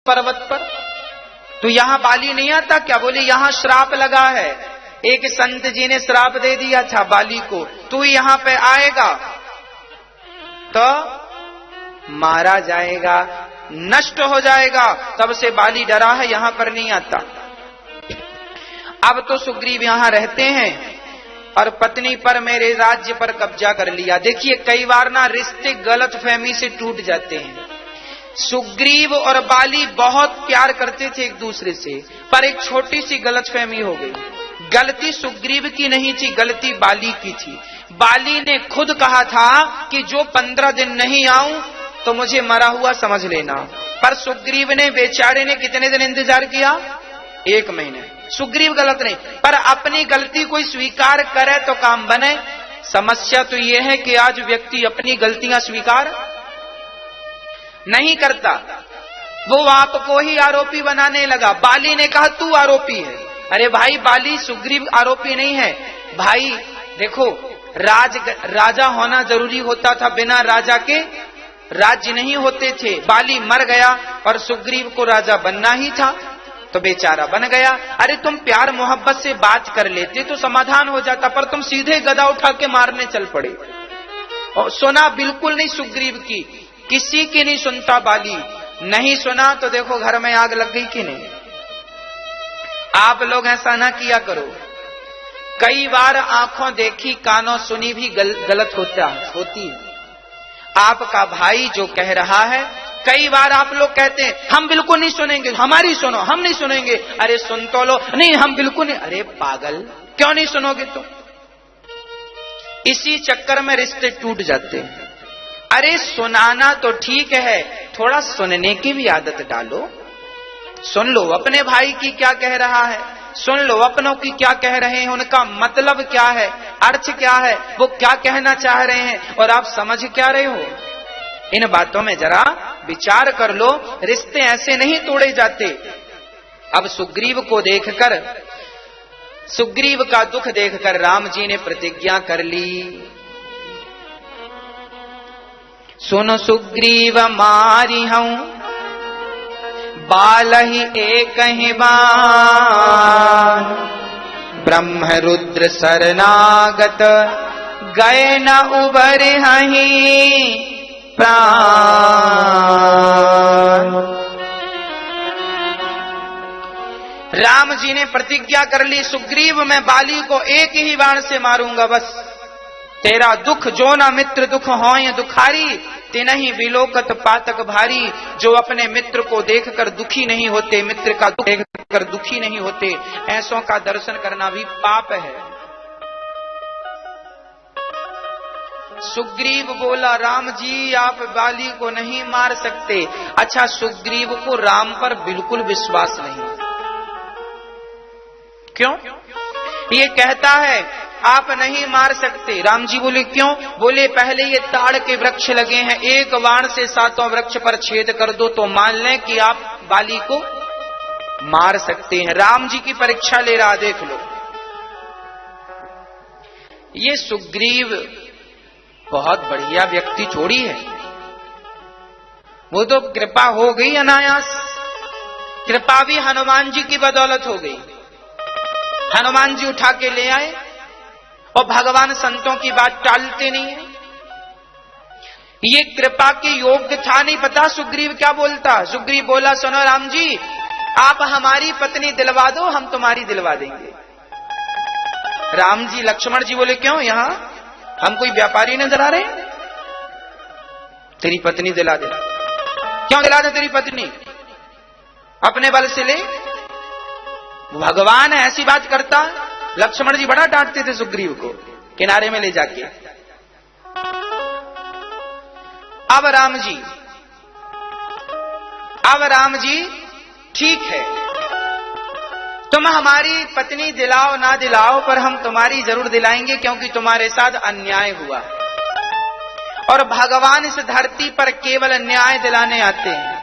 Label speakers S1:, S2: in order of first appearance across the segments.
S1: पर्वत पर। तो यहां बाली नहीं आता क्या? बोले यहां श्राप लगा है, एक संत जी ने श्राप दे दिया था बाली को, तू यहां पे आएगा तो मारा जाएगा, नष्ट हो जाएगा। तब से बाली डरा है, यहां पर नहीं आता। अब तो सुग्रीव यहां रहते हैं और पत्नी पर, मेरे राज्य पर कब्जा कर लिया। देखिए कई बार ना रिश्ते गलतफहमी से टूट जाते हैं। सुग्रीव और बाली बहुत प्यार करते थे एक दूसरे से, पर एक छोटी सी गलतफहमी हो गई। गलती सुग्रीव की नहीं थी, गलती बाली की थी। बाली ने खुद कहा था कि जो 15 दिन नहीं आऊं तो मुझे मरा हुआ समझ लेना, पर सुग्रीव ने, बेचारे ने कितने दिन इंतजार किया? 1 महीने। सुग्रीव गलत नहीं, पर अपनी गलती कोई स्वीकार करे तो काम बने। समस्या तो यह है कि आज व्यक्ति अपनी गलतियां स्वीकार नहीं करता, वो आपको ही आरोपी बनाने लगा। बाली ने कहा तू आरोपी है। अरे भाई बाली, सुग्रीव आरोपी नहीं है भाई। देखो राजा होना जरूरी होता था, बिना राजा के राज्य नहीं होते थे। बाली मर गया और सुग्रीव को राजा बनना ही था, तो बेचारा बन गया। अरे तुम प्यार मोहब्बत से बात कर लेते तो समाधान हो जाता, पर तुम सीधे गदा उठा के मारने चल पड़े। और सुना बिल्कुल नहीं सुग्रीव की, किसी की नहीं सुनता बाली। नहीं सुना तो देखो घर में आग लग गई कि नहीं। आप लोग ऐसा ना किया करो। कई बार आंखों देखी कानों सुनी भी गलत होती है। आपका भाई जो कह रहा है, कई बार आप लोग कहते हैं हम बिल्कुल नहीं सुनेंगे, हमारी सुनो, हम नहीं सुनेंगे। अरे सुन तो लो। नहीं हम बिल्कुल नहीं। अरे पागल, क्यों नहीं सुनोगे तुम? इसी चक्कर में रिश्ते टूट जाते हैं। अरे सुनाना तो ठीक है, थोड़ा सुनने की भी आदत डालो। सुन लो अपने भाई की क्या कह रहा है, सुन लो अपनों की क्या कह रहे हैं, उनका मतलब क्या है, अर्थ क्या है, वो क्या कहना चाह रहे हैं और आप समझ क्या रहे हो। इन बातों में जरा विचार कर लो। रिश्ते ऐसे नहीं तोड़े जाते। अब सुग्रीव को देखकर, सुग्रीव का दुख देखकर राम जी ने प्रतिज्ञा कर ली। सुन सुग्रीव मारी हूं बालहि एक ही बान, ब्रह्म रुद्र शरणागत गए न उबर हहीं प्राण। राम जी ने प्रतिज्ञा कर ली, सुग्रीव मैं बाली को एक ही बाण से मारूंगा बस। तेरा दुख जो ना मित्र दुख होय दुखारी, तिनहि विलोकत पातक भारी। जो अपने मित्र को देखकर दुखी नहीं होते, मित्र का दुख देखकर दुखी नहीं होते, ऐसों का दर्शन करना भी पाप है। सुग्रीव बोला राम जी आप बाली को नहीं मार सकते। अच्छा, सुग्रीव को राम पर बिल्कुल विश्वास नहीं। क्यों? ये कहता है आप नहीं मार सकते। राम जी बोले क्यों? बोले पहले ये ताड़ के वृक्ष लगे हैं, एक बाण से 7 वृक्ष पर छेद कर दो तो मान लें कि आप बाली को मार सकते हैं। राम जी की परीक्षा ले रहा, देख लो। ये सुग्रीव बहुत बढ़िया व्यक्ति थोड़ी है, वो तो कृपा हो गई अनायास। कृपा भी हनुमान जी की बदौलत हो गई। हनुमान जी उठा के ले आए और भगवान संतों की बात टालते नहीं है। ये कृपा के योग्य था नहीं। पता सुग्रीव क्या बोलता? सुग्रीव बोला सुनो राम जी, आप हमारी पत्नी दिलवा दो, हम तुम्हारी दिलवा देंगे। राम जी, लक्ष्मण जी बोले क्यों? यहां हम कोई व्यापारी नजर आ रहे हैं? तेरी पत्नी दिला दे। क्यों दिला दे तेरी पत्नी? अपने बल से ले। भगवान ऐसी बात करता? लक्ष्मण जी बड़ा डांटते थे सुग्रीव को, किनारे में ले जाके। अब राम जी ठीक है, तुम हमारी पत्नी दिलाओ ना दिलाओ, पर हम तुम्हारी जरूर दिलाएंगे, क्योंकि तुम्हारे साथ अन्याय हुआ। और भगवान इस धरती पर केवल न्याय दिलाने आते हैं।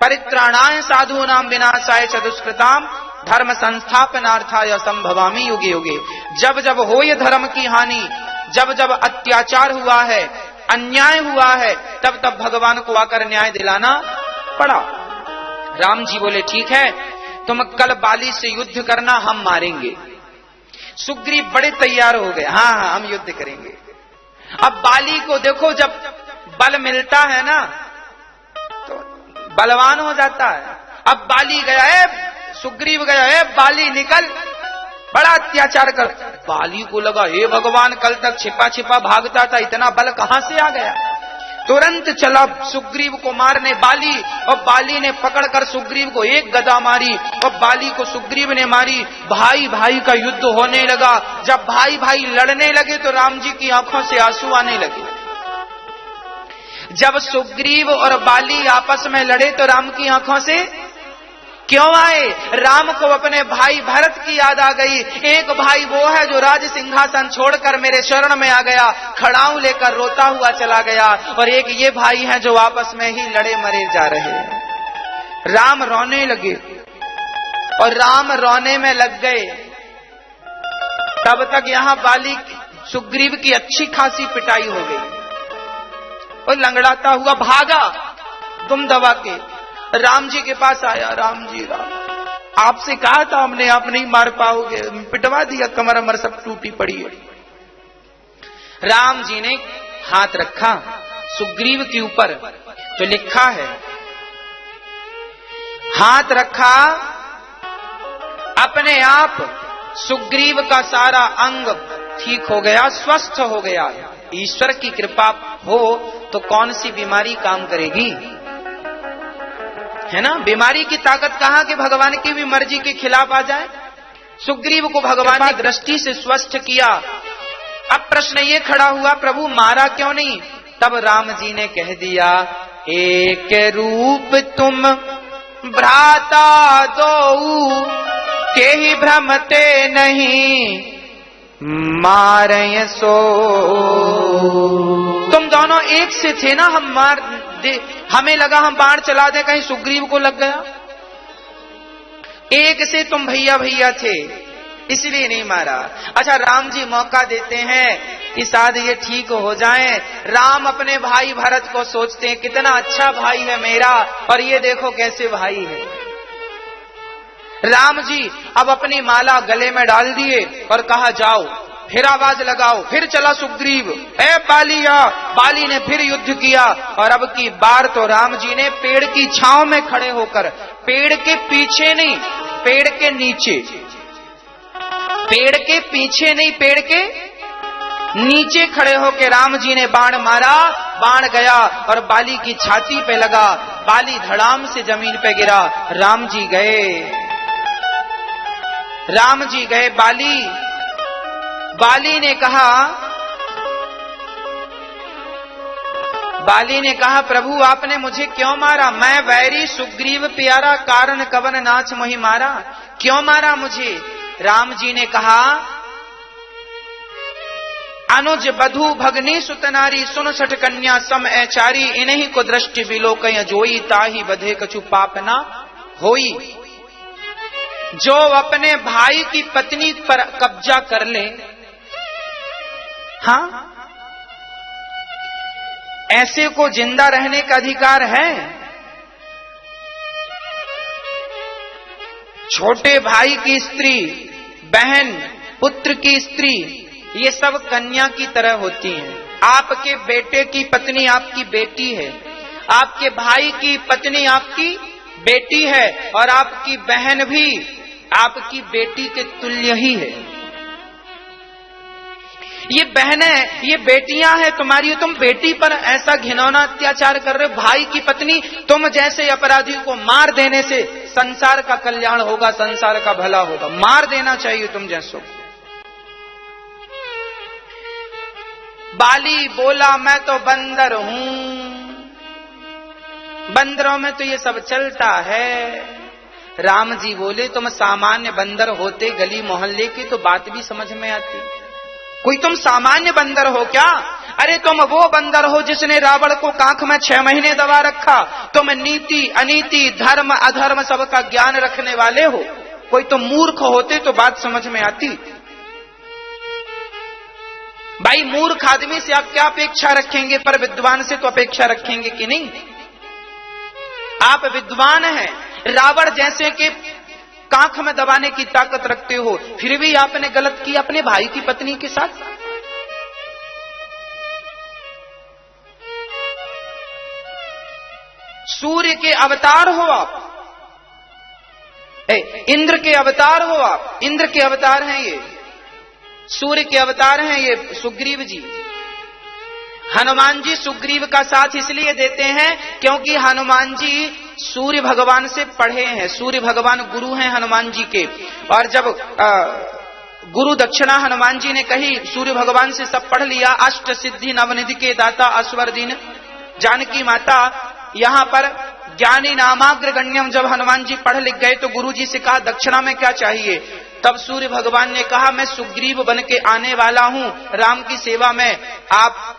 S1: परित्राणाय साधूनां विनाशाय च दुष्कृतां धर्म संस्थापनार्थाय संभवामि युगे युगे। जब जब हो ये धर्म की हानि, जब जब अत्याचार हुआ है, अन्याय हुआ है, तब तब भगवान को आकर न्याय दिलाना पड़ा। राम जी बोले ठीक है, तुम कल बाली से युद्ध करना, हम मारेंगे। सुग्रीव बड़े तैयार हो गए, हाँ हाँ हम युद्ध करेंगे। अब बाली को देखो, जब बल मिलता है ना तो बलवान हो जाता है। अब बाली गया, सुग्रीव गया, बाली निकल, बड़ा अत्याचार कर। बाली को लगा हे भगवान, कल तक छिपा छिपा भागता था, इतना बल कहां से आ गया। तुरंत चला सुग्रीव को मारने बाली, और बाली ने पकड़कर सुग्रीव को एक गदा मारी, और बाली को सुग्रीव ने मारी। भाई भाई का युद्ध होने लगा। जब भाई भाई लड़ने लगे तो राम जी की आंखों से आंसू आने लगे। जब सुग्रीव और बाली आपस में लड़े तो राम की आंखों से क्यों आए? राम को अपने भाई भरत की याद आ गई। एक भाई वो है जो राज सिंहासन छोड़कर मेरे शरण में आ गया, खड़ाऊ लेकर रोता हुआ चला गया, और एक ये भाई है जो आपस में ही लड़े मरे जा रहे हैं। राम रोने लगे, और राम रोने में लग गए। तब तक यहां बाली सुग्रीव की अच्छी खासी पिटाई हो गई, और लंगड़ाता हुआ भागा दुम दबा के राम जी के पास आया। राम जी, राम आपसे कहा था हमने, आप नहीं मार पाओगे, पिटवा दिया, कमर अमर सब टूटी पड़ी है। राम जी ने हाथ रखा सुग्रीव के ऊपर, तो लिखा है हाथ रखा, अपने आप सुग्रीव का सारा अंग ठीक हो गया, स्वस्थ हो गया। ईश्वर की कृपा हो तो कौन सी बीमारी काम करेगी, है ना। बीमारी की ताकत कहां कि भगवान की भी मर्जी के खिलाफ आ जाए। सुग्रीव को भगवान ने दृष्टि से स्वस्थ किया। अब प्रश्न ये खड़ा हुआ, प्रभु मारा क्यों नहीं? तब राम जी ने कह दिया, एक रूप तुम भ्राता दो, के ही भ्रमते नहीं मारय सो। तुम दोनों एक से थे ना, हम मार दे, हमें लगा हम बाण चला दे, कहीं सुग्रीव को लग गया। एक से तुम भैया भैया थे, इसलिए नहीं मारा। अच्छा, राम जी मौका देते हैं कि शायद ये ठीक हो जाए। राम अपने भाई भरत को सोचते हैं, कितना अच्छा भाई है मेरा, और ये देखो कैसे भाई है। राम जी अब अपनी माला गले में डाल दिए और कहा जाओ, फिर आवाज लगाओ। फिर चला सुग्रीव, ए बालिया। बाली ने फिर युद्ध किया, और अब की बार तो राम जी ने पेड़ की छांव में खड़े होकर, पेड़ के पीछे नहीं, पेड़ के नीचे, पेड़ के पीछे नहीं, पेड़ के नीचे खड़े होकर राम जी ने बाण मारा। बाण गया और बाली की छाती पे लगा, बाली धड़ाम से जमीन पे गिरा। राम जी गए, राम जी गए। बाली ने कहा प्रभु आपने मुझे क्यों मारा? मैं वैरी सुग्रीव प्यारा, कारण कवन नाच मोहि मारा। क्यों मारा मुझे? राम जी ने कहा, अनुज बधु भगनी सुतनारी, सुन सठ कन्या सम ऐचारी, इन्हीं को दृष्टि विलोकय जोई, ताही बधे कछु पाप ना होई। जो अपने भाई की पत्नी पर कब्जा कर ले, हाँ, ऐसे को जिंदा रहने का अधिकार है? छोटे भाई की स्त्री, बहन, पुत्र की स्त्री, ये सब कन्या की तरह होती हैं। आपके बेटे की पत्नी आपकी बेटी है, आपके भाई की पत्नी आपकी बेटी है, और आपकी बहन भी आपकी बेटी के तुल्य ही है। ये बहनें, ये बेटियां हैं तुम्हारी, तुम बेटी पर ऐसा घिनौना अत्याचार कर रहे हो। भाई की पत्नी, तुम जैसे अपराधी को मार देने से संसार का कल्याण होगा, संसार का भला होगा। मार देना चाहिए तुम जैसो। बाली बोला मैं तो बंदर हूं, बंदरों में तो ये सब चलता है। राम जी बोले तुम सामान्य बंदर होते गली मोहल्ले की तो बात भी समझ में आती, कोई तुम सामान्य बंदर हो क्या? अरे तुम वो बंदर हो जिसने रावण को कांख में 6 महीने दबा रखा। तुम नीति अनीति धर्म अधर्म सबका ज्ञान रखने वाले हो। कोई तुम मूर्ख होते तो बात समझ में आती। भाई मूर्ख आदमी से आप क्या अपेक्षा रखेंगे, पर विद्वान से तो अपेक्षा रखेंगे कि नहीं? आप विद्वान हैं, रावण जैसे के कांख में दबाने की ताकत रखते हो, फिर भी आपने गलत किया अपने भाई की पत्नी के साथ। सूर्य के अवतार हो आप, इंद्र के अवतार हो आप, इंद्र के अवतार हैं ये, सूर्य के अवतार हैं ये सुग्रीव जी। हनुमान जी सुग्रीव का साथ इसलिए देते हैं क्योंकि हनुमान जी सूर्य भगवान से पढ़े हैं, सूर्य भगवान गुरु हैं हनुमान जी के। और जब गुरु दक्षिणा हनुमान जी ने कही, सूर्य भगवान से सब पढ़ लिया, अष्ट सिद्धि नवनिधि के दाता अस्वर दिन जानकी माता, यहां पर ज्ञानी नामाग्र गण्यम जब हनुमान जी पढ़ लिख गए तो गुरु जी से कहा दक्षिणा में क्या चाहिए। तब सूर्य भगवान ने कहा मैं सुग्रीव बन के आने वाला हूं राम की सेवा में, आप